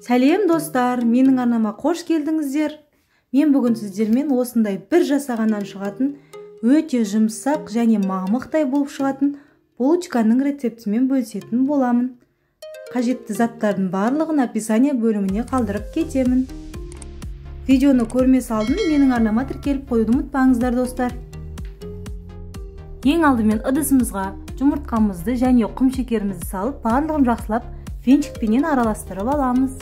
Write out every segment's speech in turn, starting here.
Сәлем достар, менің арнама қош келдіңіздер. Мен бүгін сіздермен осындай бір жасағаннан шығатын, өте жұмсақ және мамықтай болып шығатын булочканың рецептімен бөлісетін боламын. Қажетті заттардың барлығын описание бөліміне қалдырып кетемін. Видеоны көрмес алдын менің арнама тіркеліп қоюды ұмытпаңыздар достар. Ең алдымен ыдысымызға жұмыртқамызды және құмшекерімізді салып, барлығын жақсылап венчикпенен араластырып аламыз.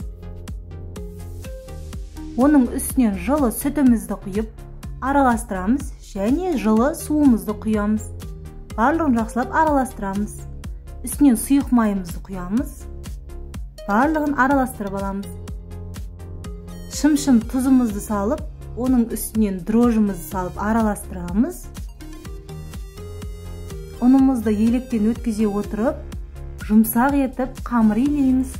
Оның үстінен жылы сүтімізді құйып, араластырамыз және жылы суымызды құямыз. Барлығын жақсылап араластырамыз. Үстінен сұйық майымызды құямыз. Барлығын араластырып аламыз. Шым-шым тұзымызды салып, оның үстінен дрожжымызды салып араластырамыз. Ұнымызды електен өткізе отырып, жұмсақ етіп қамыр илейміз.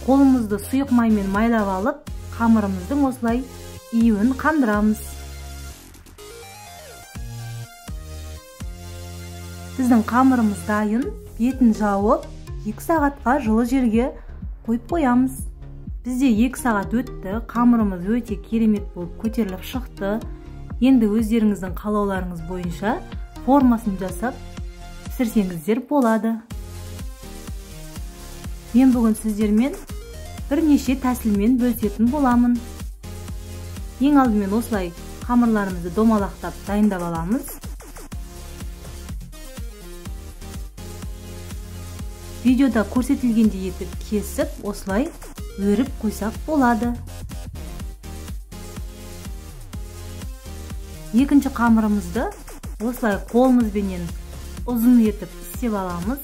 Қолымызды сұйық маймен майлап алып, қамырымыздың осылай июін қандырамыз. Біздің қамырымыз дайын, бетін жауып, 2 сағатқа жылы жерге қойып қоямыз. Бізде 2 сағат өтті, қамырымыз өте керемет болып көтеріліп шықты. Енді өздеріңіздің қалауларыңыз бойынша формасын жасап пісірсеңіздер болады. Мен бүгін сіздермен бірнеше тәсілмен бөлісетін боламын. Ең алдымен осылай қамырларымызды домалақтап дайындап аламыз. Видеода көрсетілгендей етіп кесіп, осылай өріп қойсақ болады. Екінші қамырымызды осылай қолымызбенен ұзын етіп істеп аламыз.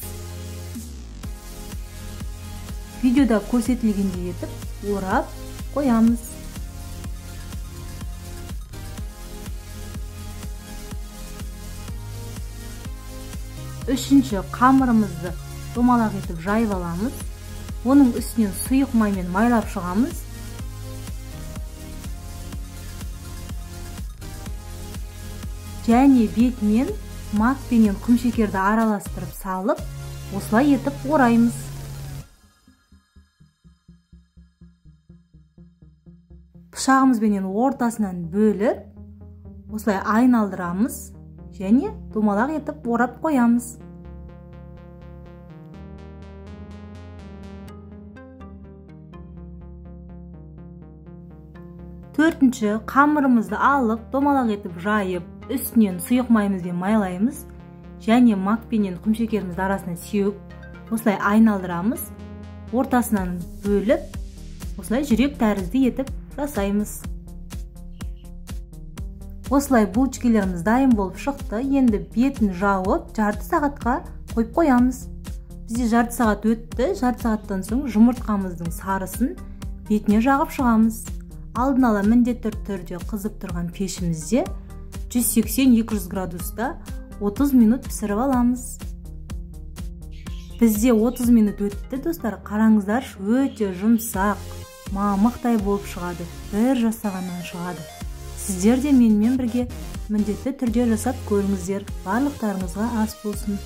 Видеода көрсетілгендей етіп орап қоямыз. Үшінші қамырымызды домалақ етіп жайып аламыз. Оның үстінен сұйық маймен майлап шығамыз. Және бетінен мак пенен құмшекерді араластырып салып, осылай етіп ораймыз. Пышағымызбенен ортасынан бөліп, осылай айналдырамыз және домалақ етіп орап қоямыз. Төртінші қамырымызды алып, домалақ етіп жайып, үстінен сұйық майымызбен майлаймыз және мак пенен құмшекерімізді арасына сеуіп, осылай айналдырамыз, ортасынан бөліп, осылай жүрек тәрізді етіп жасаймыз. Осылай булочкаларымыз дайын болып шықты. Енді бетін жауып, жарты сағатқа қойып қоямыз. Бізде жарты сағат өтті. Жарты сағаттан соң жұмыртқамыздың сарысын бетіне жағып шығамыз. Алдын ала міндетті түрде қызып тұрған пешімізде 180-200 градуста 30 минут пісіріп аламыз. Бізде 30 минут өтті достар. Қараңыздар, өте жұмсақ, мамықтай болып шығады. Бір жасағаннан шығады. Сіздер де менімен бірге міндетті түрде жасап көріңіздер. Барлықтарыңызға ас болсын.